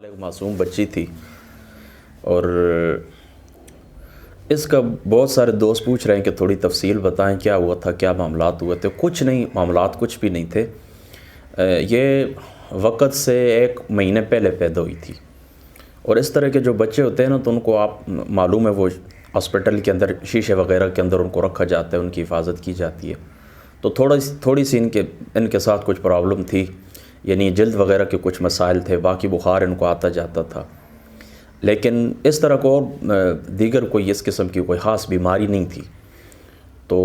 ایک معصوم بچی تھی اور اس کا بہت سارے دوست پوچھ رہے ہیں کہ تھوڑی تفصیل بتائیں کیا ہوا تھا، کیا معاملات ہوئے تھے۔ کچھ نہیں، معاملات کچھ بھی نہیں تھے۔ یہ وقت سے 1 مہینے پہلے پیدا ہوئی تھی، اور اس طرح کے جو بچے ہوتے ہیں نا تو ان کو آپ معلوم ہے وہ ہاسپٹل کے اندر شیشے وغیرہ کے اندر ان کو رکھا جاتا ہے، ان کی حفاظت کی جاتی ہے۔ تو تھوڑی سی ان کے ساتھ کچھ پرابلم تھی، یعنی جلد وغیرہ کے کچھ مسائل تھے، باقی بخار ان کو آتا جاتا تھا، لیکن اس طرح کو دیگر کوئی اس قسم کی کوئی خاص بیماری نہیں تھی۔ تو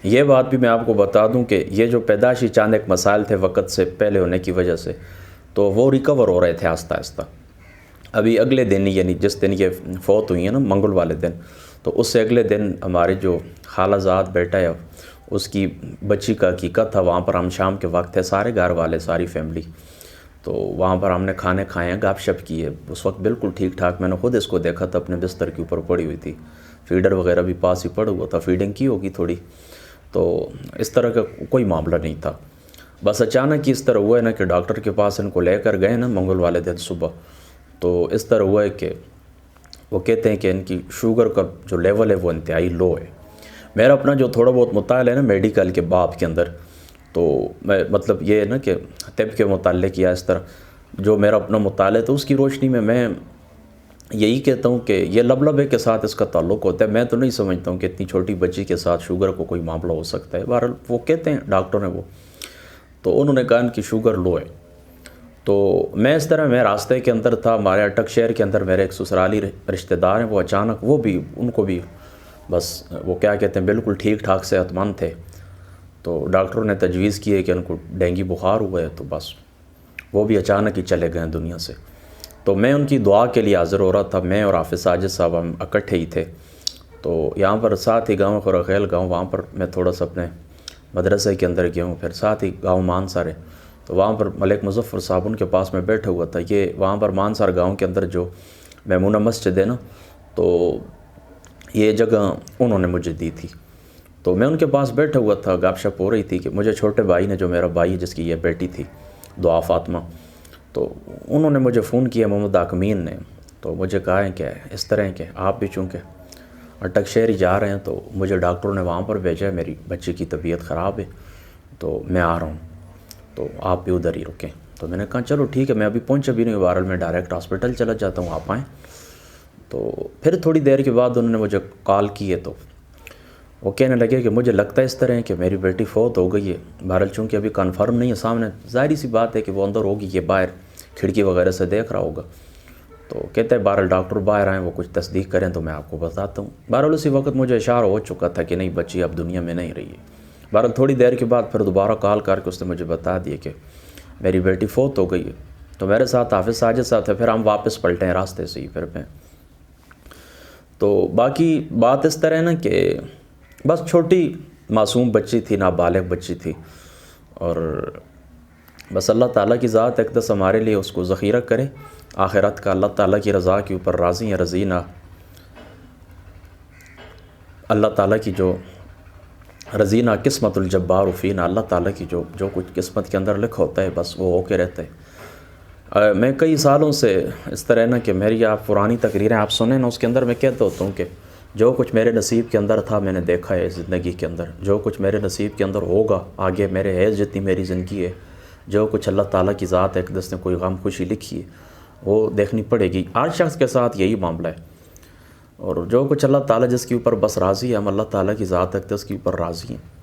یہ بات بھی میں آپ کو بتا دوں کہ یہ جو پیدائشی چاند ایک مسائل تھے وقت سے پہلے ہونے کی وجہ سے، تو وہ ریکور ہو رہے تھے آہستہ آہستہ۔ ابھی اگلے دن یعنی جس دن یہ فوت ہوئی ہیں نا، منگل والے دن، تو اس سے اگلے دن ہمارے جو خالہ زاد بیٹا ہے اس کی بچی کا عقیقہ تھا۔ وہاں پر ہم شام کے وقت تھے، سارے گھر والے، ساری فیملی، تو وہاں پر ہم نے کھانے کھائے ہیں، گپ شپ کیے۔ اس وقت بالکل ٹھیک ٹھاک، میں نے خود اس کو دیکھا تھا اپنے بستر کے اوپر پڑی ہوئی تھی، فیڈر وغیرہ بھی پاس ہی پڑا ہوا تھا، فیڈنگ کی ہوگی تھوڑی، تو اس طرح کا کوئی معاملہ نہیں تھا۔ بس اچانک ہی اس طرح ہوا ہے نا کہ ڈاکٹر کے پاس ان کو لے کر گئے نا منگل والے دن صبح، تو اس طرح ہوا ہے کہ وہ کہتے ہیں کہ ان کی شوگر کا جو لیول ہے وہ انتہائی لو ہے۔ میرا اپنا جو تھوڑا بہت مطالعہ ہے نا میڈیکل کے باب کے اندر، تو میں مطلب یہ ہے نا کہ طب کے متعلق یا اس طرح جو میرا اپنا مطالعہ تو اس کی روشنی میں یہی کہتا ہوں کہ یہ لبلبے کے ساتھ اس کا تعلق ہوتا ہے۔ میں تو نہیں سمجھتا ہوں کہ اتنی چھوٹی بچی کے ساتھ شوگر کو کوئی معاملہ ہو سکتا ہے۔ بہرحال وہ کہتے ہیں ڈاکٹر ہیں وہ، تو انہوں نے کہا ان کی شوگر لو ہے۔ تو میں اس طرح میں راستے کے اندر تھا، ہمارے اٹک شہر کے اندر میرے ایک سسرالی رشتہ دار ہیں، وہ اچانک وہ بھی ان کو بھی بس وہ کیا کہتے ہیں بالکل ٹھیک ٹھاک صحت مند تھے، تو ڈاکٹروں نے تجویز کی ہے کہ ان کو ڈینگی بخار ہوا ہے، تو بس وہ بھی اچانک ہی چلے گئے دنیا سے۔ تو میں ان کی دعا کے لیے حاضر ہو رہا تھا، میں اور حافظ ساجد صاحب ہم اکٹھے ہی تھے۔ تو یہاں پر ساتھ ہی گاؤں خورخیل گاؤں، وہاں پر میں تھوڑا سا اپنے مدرسے کے اندر گیا ہوں، پھر ساتھ ہی گاؤں مانسار ہے، تو وہاں پر ملک مظفر صاحب ان کے پاس میں بیٹھا ہوا تھا۔ یہ وہاں پر مانسار گاؤں کے اندر جو میمونہ مسجد ہے نا، تو یہ جگہ انہوں نے مجھے دی تھی، تو میں ان کے پاس بیٹھا ہوا تھا، گپ شپ ہو رہی تھی کہ مجھے چھوٹے بھائی نے، جو میرا بھائی جس کی یہ بیٹی تھی دعا فاطمہ، تو انہوں نے مجھے فون کیا، محمد حاکمین نے، تو مجھے کہا ہے کہ اس طرح ہے کہ آپ بھی چونکہ اٹک شہر جا رہے ہیں تو مجھے ڈاکٹروں نے وہاں پر بھیجا ہے، میری بچی کی طبیعت خراب ہے تو میں آ رہا ہوں، تو آپ بھی ادھر ہی رکیں۔ تو میں نے کہا چلو ٹھیک ہے، میں ابھی پہنچا بھی نہیں، بہرحال میں ڈائریکٹ ہاسپٹل چلا جاتا ہوں، آپ آئیں۔ تو پھر تھوڑی دیر کے بعد انہوں نے مجھے کال کی ہے، تو وہ کہنے لگے کہ مجھے لگتا ہے اس طرح ہے کہ میری بیٹی فوت ہو گئی ہے۔ بہرحال چونکہ ابھی کنفرم نہیں ہے سامنے، ظاہری سی بات ہے کہ وہ اندر ہوگی، یہ باہر کھڑکی وغیرہ سے دیکھ رہا ہوگا، تو کہتے ہیں بہرحال ڈاکٹر باہر آئیں، وہ کچھ تصدیق کریں تو میں آپ کو بتاتا ہوں۔ بہرحال اسی وقت مجھے اشارہ ہو چکا تھا کہ نہیں، بچی اب دنیا میں نہیں رہی ہے۔ بہرحال تھوڑی دیر کے بعد پھر دوبارہ کال کر کے اس نے مجھے بتا دیا کہ میری بیٹی فوت ہو گئی ہے۔ تو میرے ساتھ حافظ ساجد صاحب تھے، پھر ہم واپس پلٹے ہیں راستے سے ہی پھر میں۔ تو باقی بات اس طرح ہے نا کہ بس چھوٹی معصوم بچی تھی، نابالغ بچی تھی، اور بس اللہ تعالیٰ کی ذات ایک دس ہمارے لیے اس کو ذخیرہ کرے آخرت کا، اللہ تعالیٰ کی رضا کے اوپر راضی ہیں رضینا، اللہ تعالیٰ کی جو رضینا قسمت الجبار فینا، اللہ تعالیٰ کی جو کچھ قسمت کے اندر لکھا ہوتا ہے بس وہ ہو کے رہتا ہے۔ میں کئی سالوں سے اس طرح نا کہ میری آپ پرانی تقریریں آپ سنیں نا، اس کے اندر میں کہتا ہوتا ہوں کہ جو کچھ میرے نصیب کے اندر تھا میں نے دیکھا ہے زندگی کے اندر، جو کچھ میرے نصیب کے اندر ہوگا آگے، میرے حیض جتنی میری زندگی ہے، جو کچھ اللہ تعالیٰ کی ذات ایک دس نے کوئی غم خوشی لکھی ہے وہ دیکھنی پڑے گی۔ ہر شخص کے ساتھ یہی معاملہ ہے، اور جو کچھ اللہ تعالیٰ جس کے اوپر بس راضی ہے، ہم اللہ تعالیٰ کی ذات ایک دس کے اوپر راضی ہیں۔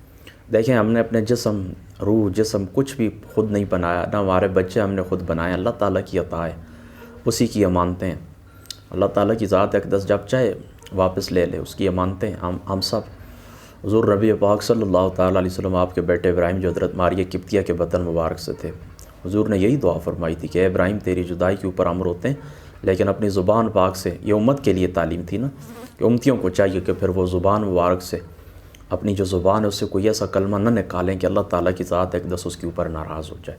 دیکھیں ہم نے اپنے جسم، روح، جسم کچھ بھی خود نہیں بنایا، نہ ہمارے بچے ہم نے خود بنائے، اللہ تعالیٰ کی عطا ہے، اسی کی امانتیں ہیں۔ اللہ تعالیٰ کی ذات ایک دس جب چاہے واپس لے لے، اس کی امانتیں ہم سب۔ حضور نبی پاک صلی اللہ تعالیٰ علیہ وسلم، آپ کے بیٹے ابراہیم جو حضرت ماریہ قبطیہ کے بدن مبارک سے تھے، حضور نے یہی دعا فرمائی تھی کہ اے ابراہیم تیری جدائی کے اوپر امر ہوتے ہیں، لیکن اپنی زبان پاک سے، یہ امت کے لیے تعلیم تھی نا کہ امتیوں کو چاہیے کہ پھر وہ زبان مبارک سے، اپنی جو زبان ہے اس سے کوئی ایسا کلمہ نہ نکالیں کہ اللہ تعالیٰ کی ذات ایک دس اس کے اوپر ناراض ہو جائے۔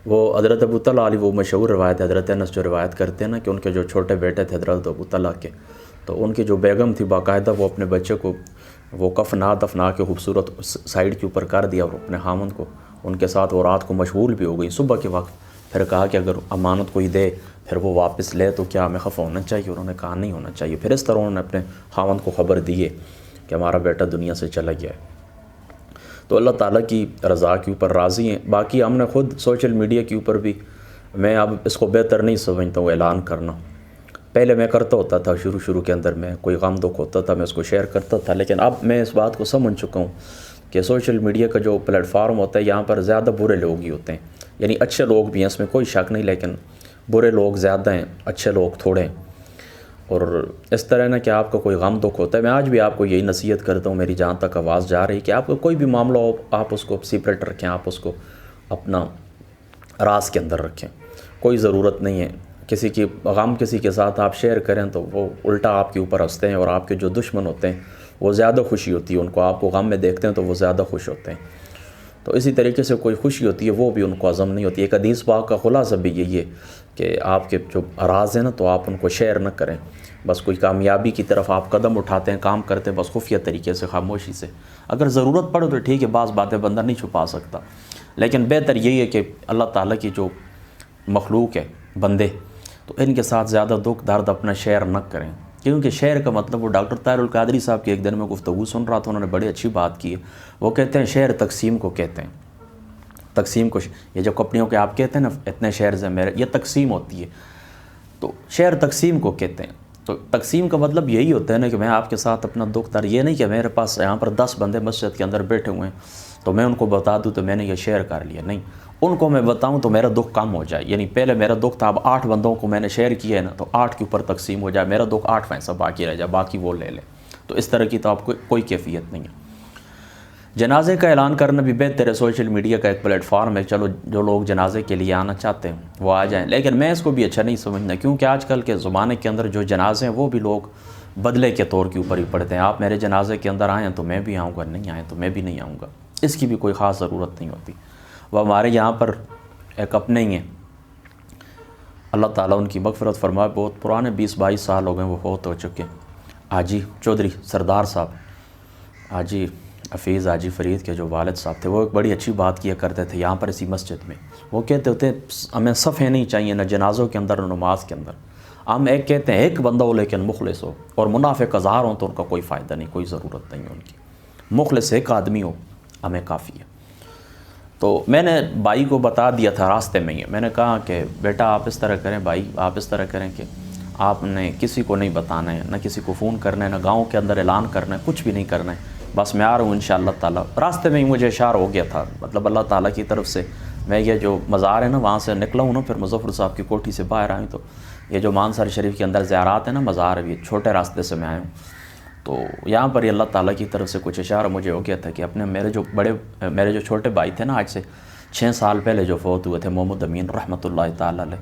وہ حضرت ابو طلحہ علی، وہ مشہور روایت ہے، حضرت انس جو روایت کرتے ہیں نا کہ ان کے جو چھوٹے بیٹے تھے حضرت ابو طلحہ کے، تو ان کی جو بیگم تھی باقاعدہ وہ اپنے بچے کو وہ کفنا دفنا کے خوبصورت سائڈ کے اوپر کر دیا، اور اپنے خامند کو ان کے ساتھ وہ رات کو مشغول بھی ہو گئی۔ صبح کے وقت پھر کہا کہ اگر امانت کوئی دے پھر وہ واپس لے تو کیا ہمیں خفا ہونا چاہیے؟ انہوں نے کہا نہیں ہونا چاہیے۔ پھر اس طرح انہوں نے اپنے خاوند کو خبر دی ہے کہ ہمارا بیٹا دنیا سے چلا گیا ہے۔ تو اللہ تعالیٰ کی رضا کے اوپر راضی ہیں۔ باقی ہم نے خود سوشل میڈیا کے اوپر بھی، میں اب اس کو بہتر نہیں سمجھتا ہوں اعلان کرنا۔ پہلے میں کرتا ہوتا تھا، شروع کے اندر میں کوئی غم دکھ ہوتا تھا میں اس کو شیئر کرتا تھا، لیکن اب میں اس بات کو سمجھ چکا ہوں کہ سوشل میڈیا کا جو پلیٹ فارم ہوتا ہے یہاں پر زیادہ برے لوگ ہی ہوتے ہیں، یعنی اچھے لوگ بھی ہیں، اس میں کوئی شک نہیں، لیکن برے لوگ زیادہ ہیں، اچھے لوگ تھوڑے ہیں۔ اور اس طرح نہ کہ آپ کا کوئی غم دکھ ہوتا ہے، میں آج بھی آپ کو یہی نصیحت کرتا ہوں، میری جہاں تک آواز جا رہی کہ آپ کا کوئی بھی معاملہ ہو آپ اس کو سیپریٹ رکھیں، آپ اس کو اپنا راز کے اندر رکھیں۔ کوئی ضرورت نہیں ہے کسی کی غم کسی کے ساتھ آپ شیئر کریں تو وہ الٹا آپ کے اوپر ہنستے ہیں، اور آپ کے جو دشمن ہوتے ہیں وہ زیادہ خوشی ہوتی ہے ان کو، آپ کو غم میں دیکھتے ہیں تو وہ زیادہ خوش ہوتے ہیں۔ تو اسی طریقے سے کوئی خوشی ہوتی ہے وہ بھی ان کو عزم نہیں ہوتی۔ ایک حدیث پاک کا خلاصہ بھی یہی ہے کہ آپ کے جو راز ہیں نا تو آپ ان کو شیئر نہ کریں۔ بس کوئی کامیابی کی طرف آپ قدم اٹھاتے ہیں، کام کرتے ہیں، بس خفیہ طریقے سے، خاموشی سے۔ اگر ضرورت پڑے تو ٹھیک ہے، بعض باتیں بندہ نہیں چھپا سکتا، لیکن بہتر یہی ہے کہ اللہ تعالیٰ کی جو مخلوق ہے بندے، تو ان کے ساتھ زیادہ دکھ درد اپنا شیئر نہ کریں، کیونکہ شیئر کا مطلب، وہ ڈاکٹر طاہر القادری صاحب کی ایک دن میں گفتگو سن رہا تھا، انہوں نے بڑی اچھی بات کی ہے۔ وہ کہتے ہیں شیئر تقسیم کو کہتے ہیں، تقسیم کو، یہ جو کمپنیوں کے آپ کہتے ہیں نا اتنے شیئرز ہیں میرے، یہ تقسیم ہوتی ہے، تو شیئر تقسیم کو کہتے ہیں۔ تو تقسیم کا مطلب یہی ہوتا ہے نا کہ میں آپ کے ساتھ اپنا دکھ درد، یہ نہیں کہ میرے پاس یہاں پر 10 بندے مسجد کے اندر بیٹھے ہوئے ہیں تو میں ان کو بتا دوں تو میں نے یہ شیئر کر لیا، نہیں، ان کو میں بتاؤں تو میرا دکھ کم ہو جائے، یعنی پہلے میرا دکھ تھا، اب 8 بندوں کو میں نے شیئر کیا ہے نا تو 8 کے اوپر تقسیم ہو جائے، میرا دکھ 8 پیسہ باقی رہ جائے، باقی وہ لے لے۔ تو اس طرح کی تو آپ کو کوئی کیفیت نہیں ہے۔ جنازے کا اعلان کرنا بھی بہتر ہے، سوشل میڈیا کا ایک پلیٹ فارم ہے، چلو جو لوگ جنازے کے لیے آنا چاہتے ہیں وہ آ جائیں، لیکن میں اس کو بھی اچھا نہیں سمجھنا، کیونکہ آج کل کے زمانے کے اندر جو جنازے ہیں وہ بھی لوگ بدلے کے طور کے اوپر ہی پڑھتے ہیں۔ آپ میرے جنازے کے اندر آئیں تو میں بھی آؤں گا، نہیں آئیں تو میں بھی نہیں آؤں گا، اس کی بھی کوئی خاص ضرورت نہیں ہوتی۔ وہ ہمارے یہاں پر ایک اپنے ہی ہیں، اللہ تعالیٰ ان کی مغفرت فرمائے، بہت پرانے 20-22 سال ہو گئے وہ فوت ہو چکے، حاجی چودھری سردار صاحب، حاجی حفیظ حاجی فرید کے جو والد صاحب تھے، وہ ایک بڑی اچھی بات کیا کرتے تھے یہاں پر اسی مسجد میں۔ وہ کہتے ہوتے ہمیں صفحے نہیں چاہیے نہ جنازوں کے اندر نہ نماز کے اندر، ہم ایک کہتے ہیں ایک بندہ ہو لیکن مخلص ہو، اور منافق 1000 ہوں تو ان کا کوئی فائدہ نہیں، کوئی ضرورت نہیں ہے ان کی، مخلص ایک آدمی ہو ہمیں کافی ہے۔ تو میں نے بھائی کو بتا دیا تھا راستے میں ہی، میں نے کہا کہ بیٹا آپ اس طرح کریں، بھائی آپ اس طرح کریں کہ آپ نے کسی کو نہیں بتانا ہے، نہ کسی کو فون کرنا ہے، نہ گاؤں کے اندر اعلان کرنا ہے، کچھ بھی نہیں کرنا ہے، بس میں آ رہا ہوں انشاءاللہ تعالیٰ۔ راستے میں ہی مجھے اشارہ ہو گیا تھا، مطلب اللہ تعالیٰ کی طرف سے میں یہ جو مزار ہے نا وہاں سے نکلا ہوں نا، پھر مظفر صاحب کی کوٹھی سے باہر آئے تو یہ جو مانسر شریف کے اندر زیارات ہیں نا مزار، یہ چھوٹے راستے سے میں آیا ہوں، تو یہاں پر یہ اللہ تعالیٰ کی طرف سے کچھ اشارہ مجھے ہو گیا تھا کہ اپنے میرے جو چھوٹے بھائی تھے نا، آج سے 6 سال پہلے جو فوت ہوئے تھے، محمد امین رحمۃ اللہ تعالیٰ علیہ،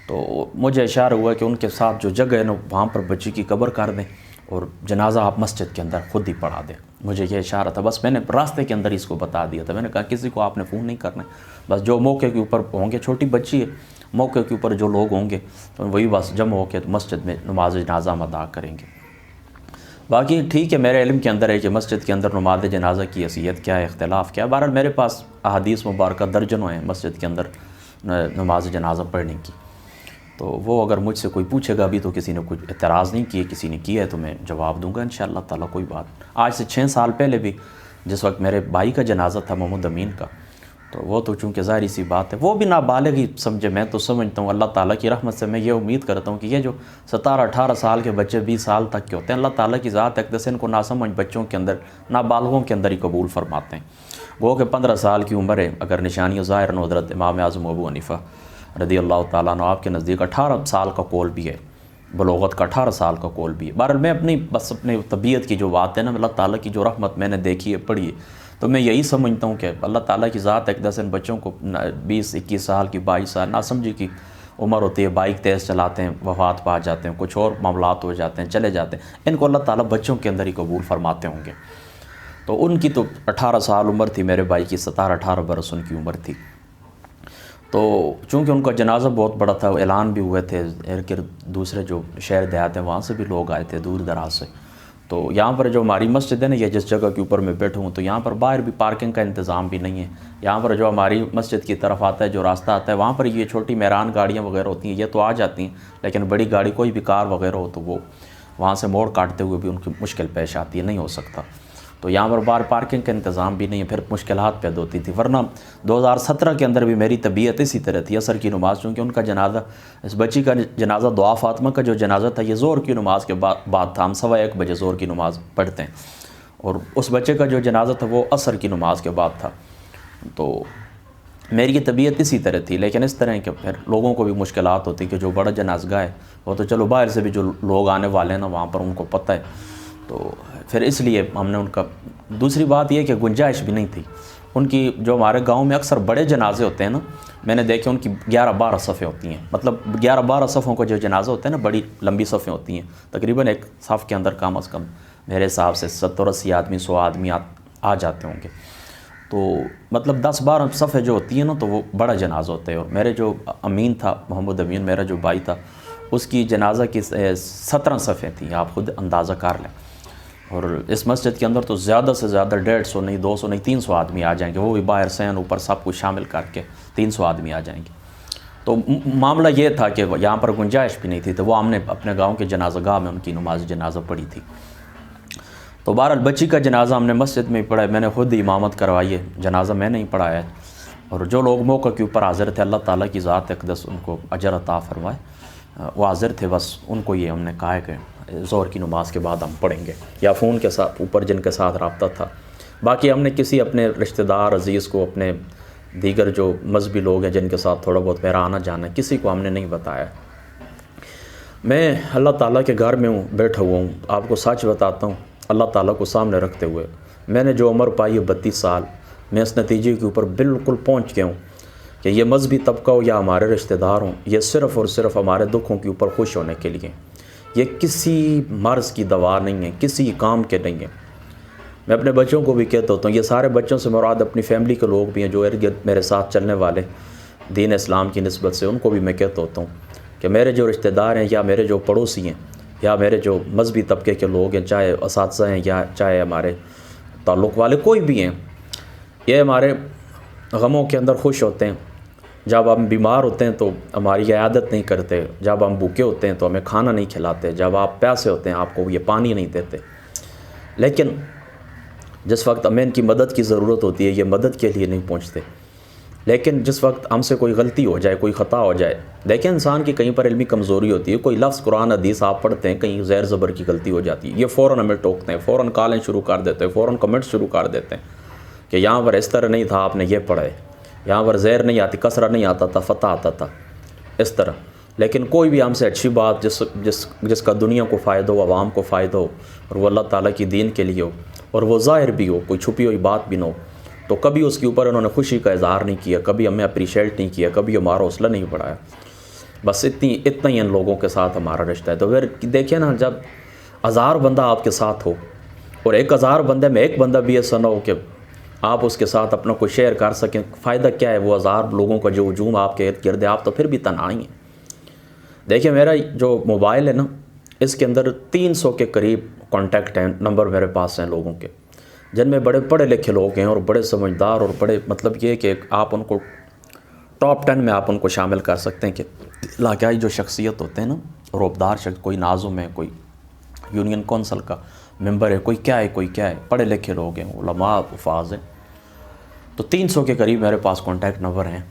تو مجھے اشارہ ہوا کہ ان کے ساتھ جو جگہ ہے نا وہاں پر بچی کی قبر کر دیں اور جنازہ آپ مسجد کے اندر خود ہی پڑھا دیں۔ مجھے یہ اشارہ تھا، بس میں نے راستے کے اندر اس کو بتا دیا تھا، میں نے کہا کسی کو آپ نے فون نہیں کرنا ہے، بس جو موقع کے اوپر ہوں گے، چھوٹی بچی ہے، موقع کے اوپر جو لوگ ہوں گے تو وہی بس جمع ہو کے مسجد میں نماز جنازہ ہم ادا کریں گے۔ باقی ٹھیک ہے، میرے علم کے اندر ہے کہ مسجد کے اندر نماز جنازہ کی حیثیت کیا ہے، اختلاف کیا ہے، بہرحال میرے پاس احادیث مبارکہ درجنوں ہیں مسجد کے اندر نماز جنازہ پڑھنے کی، تو وہ اگر مجھ سے کوئی پوچھے گا ابھی تو کسی نے کچھ اعتراض نہیں کیے، کسی نے کیا ہے تو میں جواب دوں گا انشاءاللہ تعالیٰ، کوئی بات۔ آج سے 6 سال پہلے بھی جس وقت میرے بھائی کا جنازہ تھا محمد امین کا، تو وہ تو چونکہ ظاہری سی بات ہے، وہ بھی نابالغ ہی سمجھے، میں تو سمجھتا ہوں اللہ تعالیٰ کی رحمت سے میں یہ امید کرتا ہوں کہ یہ جو 17-18 سال کے بچے 20 سال تک کے ہوتے ہیں، اللہ تعالیٰ کی ذات ایک دس ان کو ناسمجھ بچوں کے اندر، نابالغوں کے اندر ہی قبول فرماتے ہیں۔ گو کہ 15 سال کی عمر ہے، اگر نشانیاں ظاہر نہ، حضرت امام اعظم ابو حنیفہ رضی اللہ تعالیٰ عنہ آپ کے نزدیک 18 سال کا قول بھی ہے، بلوغت کا 18 سال کا قول بھی ہے۔ بہرحال میں اپنی طبیعت کی جو بات ہے نا، اللہ تعالیٰ کی جو رحمت میں نے دیکھی ہے، پڑھی ہے، تو میں یہی سمجھتا ہوں کہ اللہ تعالیٰ کی ذات ایک دس ان بچوں کو 20-21 سال کی 22 سال ناسمجھی کی عمر ہوتی ہے، بائک تیز چلاتے ہیں، وفات پا جاتے ہیں، کچھ اور معاملات ہو جاتے ہیں، چلے جاتے ہیں، ان کو اللہ تعالیٰ بچوں کے اندر ہی قبول فرماتے ہوں گے۔ تو ان کی تو 18 سال عمر تھی، میرے بھائی کی 17-18 برس ان کی عمر تھی، تو چونکہ ان کا جنازہ بہت بڑا تھا، اعلان بھی ہوئے تھے، دوسرے جو شہر دیہات ہیں وہاں سے بھی لوگ آئے تھے دور دراز سے، تو یہاں پر جو ہماری مسجد ہے نا، یہ جس جگہ کے اوپر میں بیٹھا ہوں، تو یہاں پر باہر بھی پارکنگ کا انتظام بھی نہیں ہے. یہاں پر جو ہماری مسجد کی طرف آتا ہے، جو راستہ آتا ہے، وہاں پر یہ چھوٹی میران گاڑیاں وغیرہ ہوتی ہیں، یہ تو آ جاتی ہیں، لیکن بڑی گاڑی کوئی بھی کار وغیرہ ہو تو وہ وہاں سے موڑ کاٹتے ہوئے بھی ان کی مشکل پیش آتی ہے، نہیں ہو سکتا. تو یہاں پر باہر پارکنگ کا انتظام بھی نہیں ہے، پھر مشکلات پیدا ہوتی تھی. ورنہ 2017 کے اندر بھی میری طبیعت اسی طرح تھی. عصر کی نماز، چونکہ ان کا جنازہ، اس بچی کا جنازہ، دعا فاطمہ کا جو جنازہ تھا، یہ ظہر کی نماز کے بعد تھا. ہم 1:15 بجے ظہر کی نماز پڑھتے ہیں، اور اس بچے کا جو جنازہ تھا وہ عصر کی نماز کے بعد تھا. تو میری یہ طبیعت اسی طرح تھی. لیکن اس طرح کہ پھر لوگوں کو بھی مشکلات ہوتی کہ جو بڑا جنازہ گاہ ہے وہ تو چلو باہر سے بھی جو لوگ آنے والے ہیں نا وہاں پر ان کو پتہ ہے، تو پھر اس لیے ہم نے ان کا. دوسری بات یہ کہ گنجائش بھی نہیں تھی ان کی. جو ہمارے گاؤں میں اکثر بڑے جنازے ہوتے ہیں نا، میں نے دیکھے ان کی 11-12 صفیں ہوتی ہیں. مطلب 11-12 صفوں کا جو جنازہ ہوتا ہے نا، بڑی لمبی صفیں ہوتی ہیں. تقریباً ایک صف کے اندر کم از کم میرے حساب سے 70-80 آدمی، 100 آدمی آ جاتے ہوں گے. تو مطلب 10-12 صفیں جو ہوتی ہیں نا، تو وہ بڑا جنازہ ہوتا ہے. اور میرے جو امین تھا، محمد امین، میرا جو بھائی تھا، اس کی جنازہ کی 17 صفیں تھیں. آپ خود اندازہ کر لیں. اور اس مسجد کے اندر تو زیادہ سے زیادہ 150 نہیں، 200 نہیں، 300 آدمی آ جائیں گے. وہ بھی باہر سین اوپر سب کچھ شامل کر کے 300 آدمی آ جائیں گے. تو معاملہ یہ تھا کہ یہاں پر گنجائش بھی نہیں تھی، تو وہ ہم نے اپنے گاؤں کے جنازہ گاہ میں ان کی نماز جنازہ پڑھی تھی. تو بہرحال بچی کا جنازہ ہم نے مسجد میں ہی پڑھا ہے. میں نے خود امامت کروائی ہے، جنازہ میں نہیں پڑھایا ہے. اور جو لوگ موقع کے اوپر حاضر تھے، اللہ تعالیٰ کی ذات اقدس ان کو اجر عطا فرمائے، وہ حاضر تھے. بس ان کو یہ ہم نے کہا ہے کہ ظہر کی نماز کے بعد ہم پڑھیں گے، یا فون کے ساتھ اوپر جن کے ساتھ رابطہ تھا. باقی ہم نے کسی اپنے رشتہ دار عزیز کو، اپنے دیگر جو مذہبی لوگ ہیں جن کے ساتھ تھوڑا بہت میرا آنا جانا ہے، کسی کو ہم نے نہیں بتایا. میں اللہ تعالیٰ کے گھر میں ہوں، بیٹھا ہوا ہوں. آپ کو سچ بتاتا ہوں، اللہ تعالیٰ کو سامنے رکھتے ہوئے میں نے جو عمر پائی ہے 32 سال، میں اس نتیجے کے اوپر بالکل پہنچ گیا ہوں کہ یہ مذہبی طبقہ ہو یا ہمارے رشتہ دار ہوں، یہ صرف اور صرف ہمارے دکھوں کے اوپر خوش ہونے کے لیے. یہ کسی مرض کی دوا نہیں ہے، کسی کام کے نہیں ہے. میں اپنے بچوں کو بھی کہتا ہوتا ہوں، یہ سارے بچوں سے مراد اپنی فیملی کے لوگ بھی ہیں جو ارد گرد میرے ساتھ چلنے والے دین اسلام کی نسبت سے، ان کو بھی میں کہتا ہوتا ہوں کہ میرے جو رشتہ دار ہیں، یا میرے جو پڑوسی ہیں، یا میرے جو مذہبی طبقے کے لوگ ہیں، چاہے اساتذہ ہیں یا چاہے ہمارے تعلق والے کوئی بھی ہیں، یہ ہمارے غموں کے اندر خوش ہوتے ہیں. جب ہم بیمار ہوتے ہیں تو ہماری عیادت نہیں کرتے، جب ہم بھوکے ہوتے ہیں تو ہمیں کھانا نہیں کھلاتے، جب آپ پیاسے ہوتے ہیں آپ کو یہ پانی نہیں دیتے. لیکن جس وقت ہمیں ان کی مدد کی ضرورت ہوتی ہے، یہ مدد کے لیے نہیں پہنچتے. لیکن جس وقت ہم سے کوئی غلطی ہو جائے، کوئی خطا ہو جائے، دیکھیں انسان کی کہیں پر علمی کمزوری ہوتی ہے، کوئی لفظ قرآن حدیث آپ پڑھتے ہیں، کہیں زیر زبر کی غلطی ہو جاتی ہے، یہ فوراً ہمیں ٹوکتے ہیں، فوراً کالیں شروع کر دیتے ہیں، فوراً کمنٹ شروع کر دیتے ہیں کہ یہاں پر اس طرح نہیں تھا، آپ نے یہ پڑھا ہے، یہاں پر زیر نہیں آتی، کسرہ نہیں آتا تھا، فتح آتا تھا، اس طرح. لیکن کوئی بھی ہم سے اچھی بات جس کا دنیا کو فائدہ ہو، عوام کو فائدہ ہو، اور وہ اللہ تعالیٰ کی دین کے لیے ہو، اور وہ ظاہر بھی ہو، کوئی چھپی ہوئی بات بھی نہ ہو، تو کبھی اس کے اوپر انہوں نے خوشی کا اظہار نہیں کیا، کبھی ہمیں اپریشیٹ نہیں کیا، کبھی ہمارا حوصلہ نہیں بڑھایا. بس اتنا ہی ان لوگوں کے ساتھ ہمارا رشتہ ہے. تو پھر دیکھیں نا، جب 1000 بندہ آپ کے ساتھ ہو، اور 1000 بندے میں ایک بندہ بھی ایسا نہ ہو کہ آپ اس کے ساتھ اپنا کوئی شیئر کر سکیں، فائدہ کیا ہے وہ 1000 لوگوں کا جو ہجوم آپ کے ارد گرد ہے، آپ تو پھر بھی تنہا ہی ہیں. دیکھیں میرا جو موبائل ہے نا، اس کے اندر 300 کے قریب کانٹیکٹ ہیں، نمبر میرے پاس ہیں لوگوں کے، جن میں بڑے پڑھے لکھے لوگ ہیں اور بڑے سمجھدار، اور بڑے مطلب یہ کہ آپ ان کو ٹاپ 10 میں آپ ان کو شامل کر سکتے ہیں کہ علاقائی جو شخصیت ہوتے ہیں نا، روبدار شخص، کوئی نازم ہے، کوئی یونین کونسل کا ممبر ہے، کوئی کیا ہے، پڑھے لکھے لوگ ہیں، علماء حفاظ ہیں. تو 300 کے قریب میرے پاس کانٹیکٹ نمبر ہیں.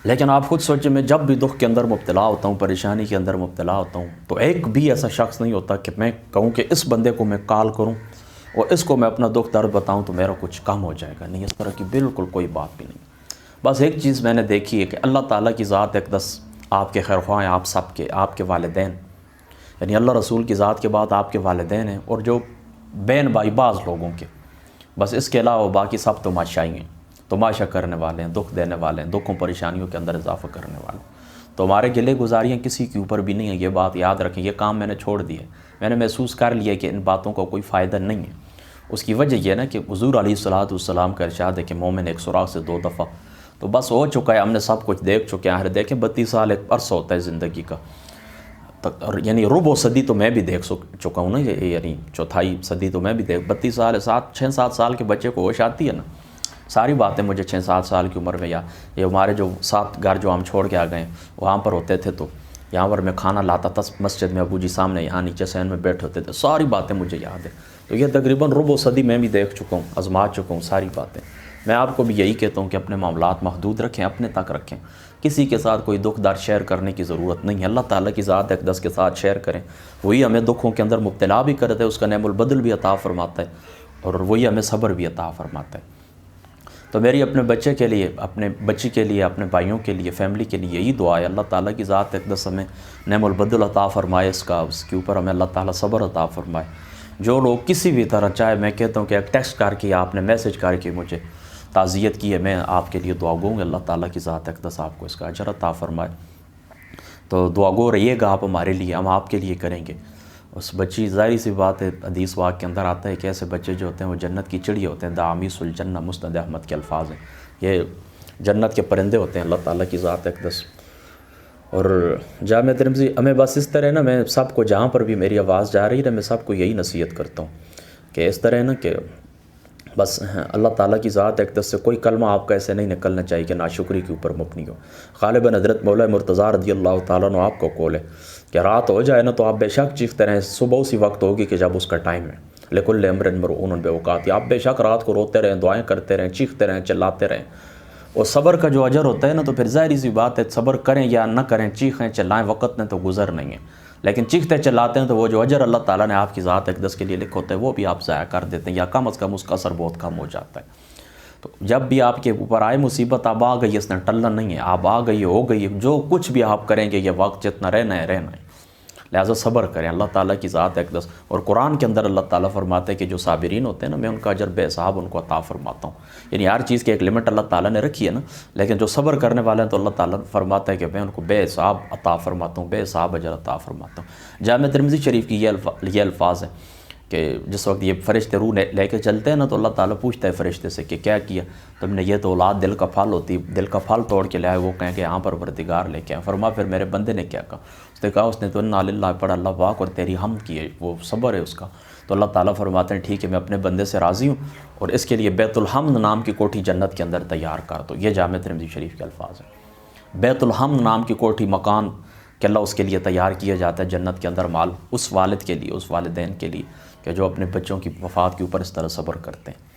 لیکن آپ خود سوچیں، میں جب بھی دکھ کے اندر مبتلا ہوتا ہوں، پریشانی کے اندر مبتلا ہوتا ہوں، تو ایک بھی ایسا شخص نہیں ہوتا کہ میں کہوں کہ اس بندے کو میں کال کروں اور اس کو میں اپنا دکھ درد بتاؤں تو میرا کچھ کم ہو جائے گا. نہیں، اس طرح کی بالکل کوئی بات بھی نہیں. بس ایک چیز میں نے دیکھی ہے کہ اللہ تعالیٰ کی ذات اقدس آپ کے خیرخواہ ہیں، آپ سب کے، آپ کے والدین، یعنی اللہ رسول کی ذات کے بعد آپ کے والدین ہیں، اور جو بہن بھائی بعض لوگوں کے، بس اس کے علاوہ باقی سب تماشائی ہیں، تماشا کرنے والے ہیں، دکھ دینے والے ہیں، دکھوں پریشانیوں کے اندر اضافہ کرنے والے ہیں. تو ہمارے گلے گزاریاں کسی کے اوپر بھی نہیں ہیں. یہ بات یاد رکھیں، یہ کام میں نے چھوڑ دیا ہے. میں نے محسوس کر لیا کہ ان باتوں کا کوئی فائدہ نہیں ہے. اس کی وجہ یہ ہے نا کہ حضور علیہ الصلوۃ والسلام کا ارشاد ہے کہ مومن ایک سوراخ سے 2 دفعہ، تو بس ہو چکا ہے، ہم نے سب کچھ دیکھ چکے ہیں. دیکھیں 32 سال ایک عرصہ ہوتا ہے زندگی کا. اور یعنی ربع صدی تو میں بھی دیکھ چکا ہوں نا، یعنی چوتھائی صدی تو میں بھی 32 سال 6-7 سال کے بچے کو ہوش آتی ہے نا، ساری باتیں مجھے 6-7 سال کی عمر میں یہ ہمارے جو 7 گھر جو ہم چھوڑ کے آ گئے وہاں پر ہوتے تھے، تو یہاں پر میں کھانا لاتا تھا مسجد میں، ابو جی سامنے یہاں نیچے سین میں بیٹھے ہوتے تھے، ساری باتیں مجھے یاد ہیں۔ تو یہ تقریباً ربع صدی میں بھی دیکھ چکا ہوں، آزما چکا ہوں ساری باتیں۔ میں آپ کو بھی یہی کہتا ہوں کہ اپنے معاملات محدود رکھیں، اپنے تک رکھیں، کسی کے ساتھ کوئی دکھ درد شیئر کرنے کی ضرورت نہیں ہے۔ اللہ تعالیٰ کی ذات اقدس کے ساتھ شیئر کریں، وہی ہمیں دکھوں کے اندر مبتلا بھی کرتا ہے، اس کا نعم البدل بھی عطا فرماتا ہے، اور وہی ہمیں صبر بھی عطا فرماتا ہے۔ تو میری اپنے بچے کے لیے، اپنے بچی کے لیے، اپنے بھائیوں کے لیے، فیملی کے لیے یہی دعا ہے، اللہ تعالیٰ کی ذات اقدس ہمیں نعم البدل عطا فرمائے، اس کے اوپر ہمیں اللہ تعالیٰ صبر عطا فرمائے۔ جو لوگ کسی بھی طرح، چاہے میں کہتا ہوں کہ ایک ٹیکسٹ کر کے یا آپ نے میسج کر کے مجھے تعزیت کی ہے، میں آپ کے لیے دعا گو ہوں، اللہ تعالیٰ کی ذات اقدس آپ کو اس کا اجر عطا فرمائے۔ تو دعا گو رہیے گا آپ ہمارے لیے، ہم آپ کے لیے کریں گے۔ اس بچی، ظاہری سی بات ہے، حدیث واقع کے اندر آتا ہے کہ ایسے بچے جو ہوتے ہیں وہ جنت کی چڑیا ہوتے ہیں، دعامیس الجنہ، مسند احمد کے الفاظ ہیں، یہ جنت کے پرندے ہوتے ہیں، اللہ تعالیٰ کی ذات اقدس۔ اور جامعہ ترمذی ہمیں بس اس طرح نا، میں سب کو جہاں پر بھی میری آواز جا رہی ہے، میں سب کو یہی نصیحت کرتا ہوں کہ اس طرح نا کہ بس اللہ تعالیٰ کی ذات اقدس سے کوئی کلمہ آپ کا ایسے نہیں نکلنا چاہیے کہ ناشکری کے اوپر مبنی ہو۔ غالباً حضرت مولا مرتضیٰ رضی اللہ تعالیٰ عنہ آپ کو قول ہے کہ رات ہو جائے نا تو آپ بے شک چیختے رہیں، صبح اسی وقت ہوگی کہ جب اس کا ٹائم ہے، لکل امر مرعون باوقات، آپ بے شک رات کو روتے رہیں، دعائیں کرتے رہیں، چیختے رہیں، چلاتے رہیں۔ اور صبر کا جو اجر ہوتا ہے نا، تو پھر ظاہری سی بات ہے، صبر کریں یا نہ کریں، چیخیں چلائیں، وقت نے تو گزر نہیں ہے، لیکن چیختے چلاتے ہیں تو وہ جو اجر اللہ تعالیٰ نے آپ کی ذات اقدس کے لیے لکھا ہوتا ہے وہ بھی آپ ضائع کر دیتے ہیں، یا کم از کم اس کا اثر بہت کم ہو جاتا ہے۔ تو جب بھی آپ کے اوپر آئے مصیبت، اب آ گئی، اس نے ٹلنا نہیں ہے، آپ آ گئی، ہو گئی، جو کچھ بھی آپ کریں گے یہ وقت جتنا رہنا ہے رہنا ہے، لہٰذا صبر کریں، اللہ تعالیٰ کی ذات اقدس۔ اور قرآن کے اندر اللہ تعالیٰ فرماتے ہیں کہ جو صابرین ہوتے ہیں نا، میں ان کا اجر بے حساب ان کو عطا فرماتا ہوں، یعنی ہر چیز کی ایک لمٹ اللہ تعالیٰ نے رکھی ہے نا، لیکن جو صبر کرنے والے ہیں تو اللہ تعالیٰ فرماتا ہے کہ میں ان کو بے حساب عطا فرماتا ہوں، بے حساب اجر عطا فرماتا ہوں۔ جامعہ ترمذی شریف کی یہ الفاظ ہیں کہ جس وقت یہ فرشتے روح لے کے چلتے ہیں نا، تو اللہ تعالیٰ پوچھتا ہے فرشتے سے کہ کیا کیا تم نے؟ یہ تو اولاد دل کا پھل ہوتی، دل کا پھل توڑ کے لائے، وہ کہیں کہ یہاں پر پروردگار لے کے آئے۔ فرما پھر میرے بندے نے کیا کہا؟ اس نے کہا اس نے تو انا للہ پڑھا، اللہ پاک اور تیری حمد کی ہے، وہ صبر ہے اس کا۔ تو اللہ تعالیٰ فرماتے ہیں ٹھیک ہے، میں اپنے بندے سے راضی ہوں، اور اس کے لیے بیت الحمد نام کی کوٹھی جنت کے اندر تیار کر دو۔ یہ جامعہ ترمذی شریف کے الفاظ ہیں، بیت الحمد نام کی کوٹھی، مکان کہ اللہ اس کے لیے تیار کیا جاتا ہے جنت کے اندر، مال اس والد کے لیے، اس والدین کے لیے کہ جو اپنے بچوں کی وفات کے اوپر اس طرح صبر کرتے ہیں۔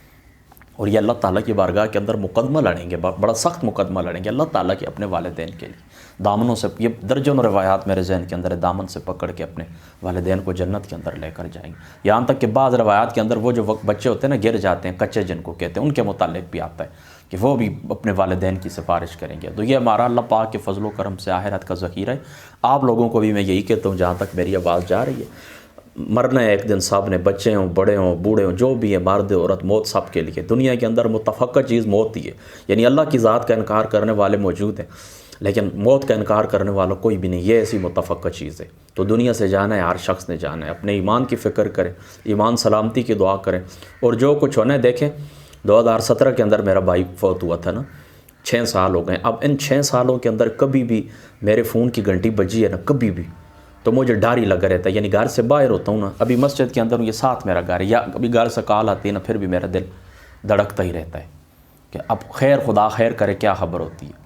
اور یہ اللہ تعالیٰ کی بارگاہ کے اندر مقدمہ لڑیں گے، بڑا سخت مقدمہ لڑیں گے اللہ تعالیٰ کے اپنے والدین کے لیے، دامنوں سے، یہ درجنوں روایات میرے ذہن کے اندر ہے، دامن سے پکڑ کے اپنے والدین کو جنت کے اندر لے کر جائیں گے۔ یہاں تک کہ بعض روایات کے اندر وہ جو بچے ہوتے ہیں نا گر جاتے ہیں، کچے جن کو کہتے ہیں، ان کے متعلق بھی آتا ہے کہ وہ بھی اپنے والدین کی سفارش کریں گے۔ تو یہ ہمارا اللہ پاک کے فضل و کرم سے آخرت کا ذخیرہ ہے۔ آپ لوگوں کو بھی میں یہی کہتا ہوں، جہاں تک میری آواز جا رہی ہے، مرنا ہے ایک دن سب نے، بچے ہوں، بڑے ہوں، بوڑھے ہوں، جو بھی ہے، مرد عورت، موت سب کے لیے۔ دنیا کے اندر متفقہ چیز موت ہی ہے، یعنی اللہ کی ذات کا انکار کرنے والے موجود ہیں، لیکن موت کا انکار کرنے والا کوئی بھی نہیں، یہ ایسی متفقہ چیز ہے۔ تو دنیا سے جانا ہے، ہر شخص نے جانا ہے، اپنے ایمان کی فکر کریں، ایمان سلامتی کی دعا کریں، اور جو کچھ ہونا ہے دیکھیں۔ 2017 کے اندر میرا بھائی فوت ہوا تھا نا، 6 سال ہو گئے۔ اب ان 6 سالوں کے اندر کبھی بھی میرے فون کی گھنٹی بجی ہے نا، کبھی بھی، تو مجھے ڈر ہی لگا رہتا ہے، یعنی گھر سے باہر ہوتا ہوں نا، ابھی مسجد کے اندر ہوں، یہ ساتھ میرا گھر ہے، یا کبھی گھر سے کال آتی ہے نا، پھر بھی میرا دل دھڑکتا ہی رہتا ہے کہ اب خیر، خدا خیر کرے، کیا خبر ہوتی ہے۔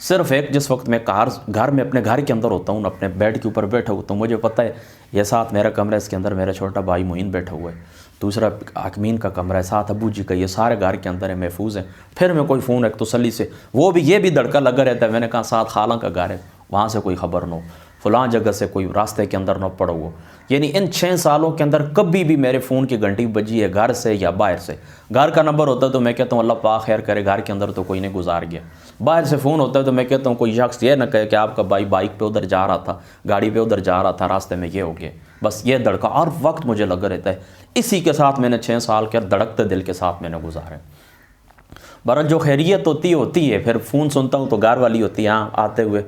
صرف ایک، جس وقت میں گھر میں اپنے گھر کے اندر ہوتا ہوں، اپنے بیڈ کے اوپر بیٹھا ہوں، تو مجھے پتہ ہے یہ ساتھ میرا کمرہ ہے، اس کے اندر میرا چھوٹا بھائی معین بیٹھا ہوا ہے، دوسرا حکمین کا کمرہ ہے، ساتھ ابو جی کا، یہ سارے گھر کے اندر ہے، محفوظ ہیں۔ پھر میں کوئی فون ایک تسلی سے، وہ بھی یہ بھی دھڑکا لگا رہتا ہے، میں نے کہا ساتھ خالہ کا گھر ہے، وہاں سے کوئی خبر نہ ہو، فلاں جگہ سے کوئی راستے کے اندر نہ پڑا ہو۔ یعنی ان 6 سالوں کے اندر کبھی بھی میرے فون کی گھنٹی بجی ہے، گھر سے یا باہر سے۔ گھر کا نمبر ہوتا ہے تو میں کہتا ہوں اللہ پاک خیر کرے، گھر کے اندر تو کوئی نہیں گزار گیا۔ باہر سے فون ہوتا ہے تو میں کہتا ہوں کوئی شخص یہ نہ کہے کہ آپ کا بھائی بائک پہ ادھر جا رہا تھا، گاڑی پہ ادھر جا رہا تھا، راستے میں یہ ہو گیا۔ بس یہ دھڑکا ہر وقت مجھے لگا رہتا ہے، اسی کے ساتھ میں نے 6 سال کے دھڑکتے دل کے ساتھ میں نے گزارے۔ برحال جو خیریت ہوتی ہے، پھر فون سنتا ہوں تو گھر والی ہوتی ہے، ہاں آتے ہوئے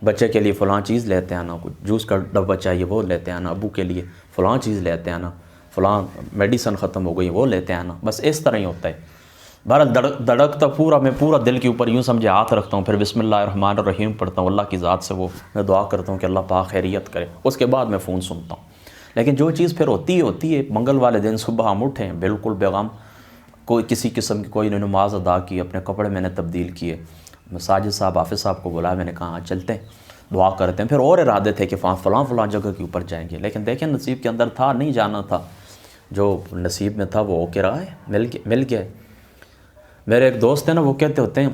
بچے کے لیے فلاں چیز لیتے آنا، کچھ جوس کا ڈبہ چاہیے وہ لیتے آنا، ابو کے لیے فلاں چیز لیتے آنا، فلاں میڈیسن ختم ہو گئی وہ لیتے آنا، بس اس طرح ہی ہوتا ہے۔ بہرحال دڑکتا پورا، میں پورا دل کے اوپر یوں سمجھے ہاتھ رکھتا ہوں، پھر بسم اللہ الرحمن الرحیم پڑھتا ہوں، اللہ کی ذات سے وہ میں دعا کرتا ہوں کہ اللہ پاک خیریت کرے، اس کے بعد میں فون سنتا ہوں۔ لیکن جو چیز پھر ہوتی ہے منگل والے دن صبح ہم اٹھیں بالکل بیغم، کوئی کسی قسم کی کوئی نماز ادا کی، اپنے کپڑے میں نے تبدیل کیے، ساجد صاحب حافظ صاحب کو بلایا، میں نے کہا چلتے ہیں دعا کرتے ہیں، پھر اور ارادے تھے کہ فلاں جگہ کے اوپر جائیں گے، لیکن دیکھیں نصیب کے اندر تھا، نہیں جانا تھا، جو نصیب میں تھا وہ ہو کے رہا ہے، مل گیا۔ میرے ایک دوست ہیں نا، وہ کہتے ہوتے ہیں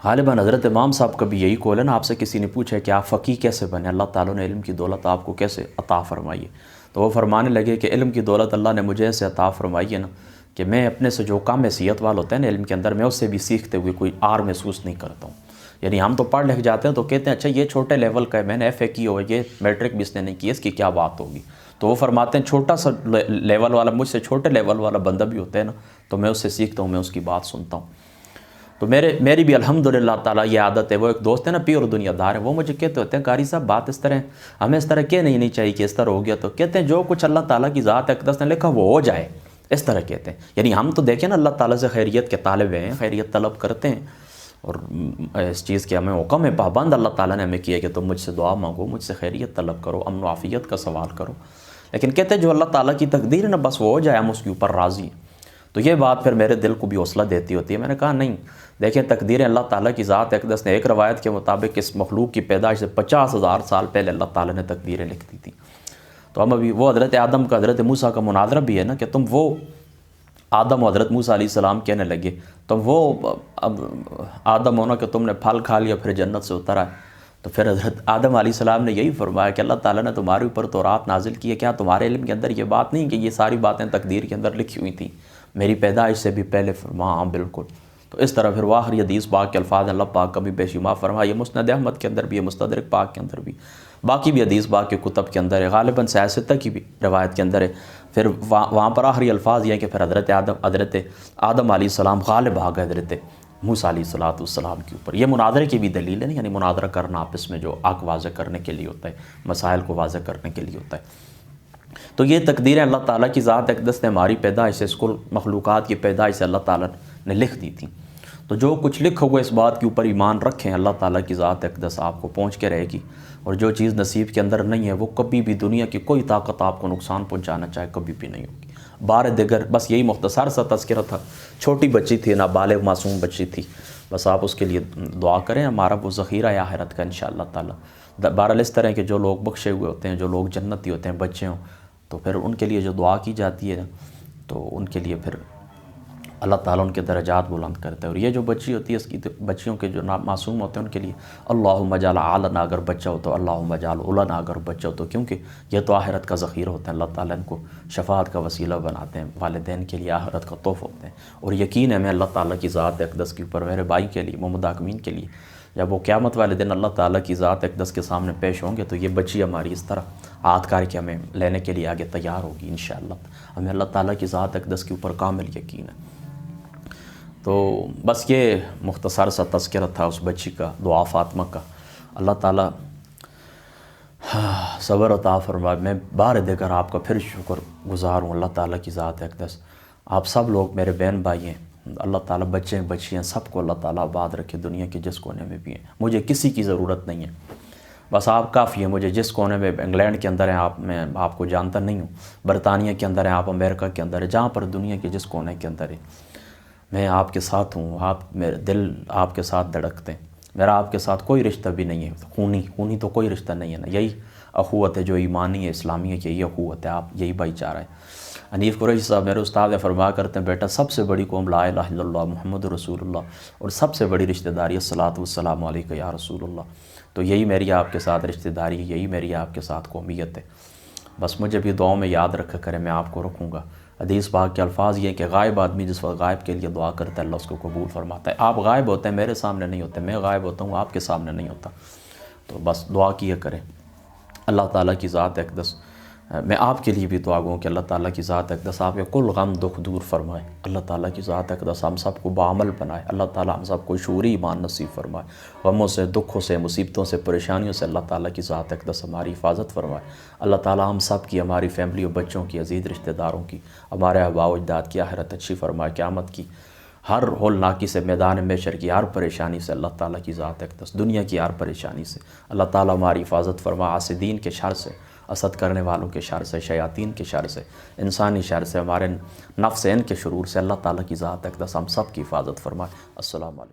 غالباً حضرت امام صاحب کا بھی یہی قول ہے نا، آپ سے کسی نے پوچھا کہ آپ فقیہ کیسے بنے، اللہ تعالیٰ نے علم کی دولت آپ کو کیسے عطا فرمائی ہے، تو وہ فرمانے لگے کہ علم کی دولت اللہ نے مجھے ایسے عطا فرمائی ہے نا کہ میں اپنے سے جو کم حیثیت والا ہوتا ہے نا علم کے اندر، میں اس سے بھی سیکھتے ہوئے کوئی آر محسوس نہیں کرتا ہوں۔ یعنی ہم تو پڑھ لکھ جاتے ہیں تو کہتے ہیں اچھا یہ چھوٹے لیول کا ہے، میں نے ایف اے کی ہو، یہ میٹرک بھی اس نے نہیں کی، اس کی کیا بات ہوگی، تو وہ فرماتے ہیں چھوٹا سا لیول والا، مجھ سے چھوٹے لیول والا بندہ بھی ہوتا ہے نا تو میں اس سے سیکھتا ہوں، میں اس کی بات سنتا ہوں۔ تو میری بھی الحمدللہ تعالیٰ یہ عادت ہے۔ وہ ایک دوست ہے نا پیور دنیا دار ہے، وہ مجھے کہتے ہوتے ہیں قاری صاحب بات اس طرح ہے، ہمیں اس طرح کہنا ہی نہیں چاہیے کہ اس طرح ہو گیا، تو کہتے ہیں جو کچھ اللہ تعالیٰ کی ذات اقدس نے لکھا وہ ہو جائے، اس طرح کہتے ہیں۔ یعنی ہم تو دیکھیں نا اللہ تعالیٰ سے خیریت کے طالب ہیں، خیریت طلب کرتے ہیں، اور اس چیز کے ہمیں حکم ہے، پابند اللہ تعالیٰ نے ہمیں کیا کہ تم مجھ سے دعا مانگو، مجھ سے خیریت طلب کرو، امن و عافیت کا سوال کرو، لیکن کہتے ہیں جو اللہ تعالیٰ کی تقدیر ہے نا بس وہ ہو جائے، ہم اس کے اوپر راضی ہیں۔ تو یہ بات پھر میرے دل کو بھی حوصلہ دیتی ہوتی ہے۔ میں نے کہا نہیں، دیکھیں تقدیر اللہ تعالیٰ کی ذات اقدس نے، ایک روایت کے مطابق اس مخلوق کی پیدائش سے 50,000 سال پہلے اللہ تعالیٰ نے تقدیریں لکھ دی تھیں۔ تو ہم ابھی وہ حضرت آدم کا حضرت موسیٰ کا مناظرہ بھی ہے نا کہ تم وہ آدم و حضرت موسیٰ علیہ السلام کہنے لگے تم وہ اب آدم ہونا کہ تم نے پھل کھا لیا پھر جنت سے اترا، تو پھر حضرت آدم علیہ السلام نے یہی فرمایا کہ اللہ تعالیٰ نے تمہارے اوپر تورات نازل کی ہے، کیا تمہارے علم کے اندر یہ بات نہیں کہ یہ ساری باتیں تقدیر کے اندر لکھی ہوئی تھیں میری پیدائش سے بھی پہلے؟ ہاں بالکل۔ تو اس طرح پھر واخری حدیث پاک کے الفاظ اللہ پاک کبھی بے شمار فرمایا، یہ مسند احمد کے اندر بھی ہے، مستدرک پاک کے اندر بھی، باقی بھی حدیث پاک کے کتب کے اندر ہے، غالباً سیاستہ کی بھی روایت کے اندر ہے۔ پھر وہاں پر آخری الفاظ یہ ہے کہ پھر حضرت آدم علیہ السلام غالب آ گئے حضرت موسیٰ علیہ السلام کے اوپر۔ یہ مناظرے کی بھی دلیل ہے نا، یعنی مناظرہ کرنا آپس میں جو حق واضح کرنے کے لیے ہوتا ہے، مسائل کو واضح کرنے کے لیے ہوتا ہے۔ تو یہ تقدیریں اللہ تعالیٰ کی ذات اقدس نے ہماری پیدائش سے، اس کو مخلوقات کی پیدائش سے اللہ تعالیٰ نے لکھ دی تھی۔ تو جو کچھ لکھا ہوا اس بات کے اوپر ایمان رکھیں، اللہ تعالیٰ کی ذات اقدس آپ کو پہنچ کے رہے گی، اور جو چیز نصیب کے اندر نہیں ہے وہ کبھی بھی دنیا کی کوئی طاقت آپ کو نقصان پہنچانا چاہے کبھی بھی نہیں ہوگی۔ بار دیگر بس یہی مختصر سا تذکرہ تھا، چھوٹی بچی تھی، نابالغ معصوم بچی تھی، بس آپ اس کے لیے دعا کریں، ہمارا وہ ذخیرہ ہے آخرت کا انشاءاللہ تعالیٰ۔ بہرحال اس طرح کے جو لوگ بخشے ہوئے ہوتے ہیں، جو لوگ جنتی ہوتے ہیں، بچے ہوں، تو پھر ان کے لیے جو دعا کی جاتی ہے تو ان کے لیے پھر اللہ تعالیٰ ان کے درجات بلند کرتا ہے۔ اور یہ جو بچی ہوتی ہے، اس کی بچیوں کے جو معصوم ہوتے ہیں ان کے لیے اللہم اجعل عالنا اگر بچہ ہو تو اللہم اجعل اولنا اگر بچہ ہو تو، کیونکہ یہ تو آخرت کا ذخیرہ ہوتا ہے، اللہ تعالیٰ ان کو شفاعت کا وسیلہ بناتے ہیں، والدین کے لیے آخرت کا تحفہ ہوتے ہیں۔ اور یقین ہے میں اللہ تعالیٰ کی ذات اقدس کے اوپر، میرے بھائی کے لیے، محمد اکمین کے لیے، جب وہ قیامت والے دن اللہ تعالیٰ کی ذات اقدس کے سامنے پیش ہوں گے تو یہ بچی ہماری اس طرح ہاتھ کار کے ہمیں لینے کے لیے آگے تیار ہوگی انشاءاللہ۔ ہمیں اللہ تعالیٰ کی ذات اقدس کے اوپر کامل یقین ہے۔ تو بس یہ مختصر سا تذکرہ تھا اس بچی کا، دعا فاطمہ کا۔ اللہ تعالیٰ صبر عطا فرمائے۔ میں بار دیگر آپ کا پھر شکر گزار ہوں اللہ تعالیٰ کی ذات اقدس۔ آپ سب لوگ میرے بہن بھائی ہیں، اللہ تعالیٰ بچے ہیں بچیاں سب کو اللہ تعالیٰ آباد رکھے، دنیا کے جس کونے میں بھی ہیں، مجھے کسی کی ضرورت نہیں ہے، بس آپ کافی ہیں۔ مجھے جس کونے میں، انگلینڈ کے اندر ہیں آپ، میں آپ کو جانتا نہیں ہوں، برطانیہ کے اندر ہیں آپ، امریکہ کے اندر ہے، جہاں پر دنیا کے جس کونے کے اندر ہے، میں آپ کے ساتھ ہوں، میرے دل آپ کے ساتھ دھڑکتے ہیں۔ میرا آپ کے ساتھ کوئی رشتہ بھی نہیں ہے، خونی تو کوئی رشتہ نہیں ہے نا، یہی اخوت ہے جو ایمانی ہے، اسلامی ہے، کہ یہی اخوت ہے، آپ یہی بھائی چارہ ہے۔ حنیف قریشی صاحب میرے استاد فرمایا کرتے ہیں، بیٹا سب سے بڑی قوم لا الہ الا اللہ محمد رسول اللہ، اور سب سے بڑی رشتہ داری الصلاۃ والسلام علیک یا رسول اللہ۔ تو یہی میری آپ کے ساتھ رشتہ داری ہے، یہی میری آپ کے ساتھ قومیت ہے۔ بس مجھے بھی دعاؤں میں یاد رکھا کرے، میں آپ کو رکھوں گا۔ حدیث پاک کے الفاظ یہ ہیں کہ غائب آدمی جس وقت غائب کے لیے دعا کرتا ہے اللہ اس کو قبول فرماتا ہے۔ آپ غائب ہوتے ہیں، میرے سامنے نہیں ہوتے، میں غائب ہوتا ہوں، آپ کے سامنے نہیں ہوتا، تو بس دعا کیا کریں اللہ تعالیٰ کی ذات اقدس۔ میں آپ کے لیے بھی دعا گوں کہ اللہ تعالیٰ کی ذات اقدس آپ کے کل غم دکھ دور فرمائے، اللہ تعالیٰ کی ذات اقدس ہم سب کو بعمل بنائے، اللہ تعالیٰ ہم سب کو شعوری ایمان نصیب فرمائے، غموں سے، دکھوں سے، مصیبتوں سے، پریشانیوں سے اللہ تعالیٰ کی ذات اقدس ہماری حفاظت فرمائے۔ اللہ تعالیٰ ہم سب کی، ہماری فیملی اور بچوں کی، عزیز رشتہ داروں کی، ہمارے آباء و اجداد کی آخرت اچھی فرمائے، قیامت کی ہر ہولناکی سے میدان محشر کی ہر پریشانی سے اللہ تعالیٰ کی ذات اقدس، دنیا کی ہر پریشانی سے اللہ تعالیٰ ہماری حفاظت فرما، حاسدین کے شر سے، حسد کرنے والوں کے شر سے، شیاطین کے شر سے، انسانی شر سے، ہمارے نفس کے شرور سے اللہ تعالیٰ کی ذات اقدس ہم سب کی حفاظت فرمائے۔ السلام علیکم۔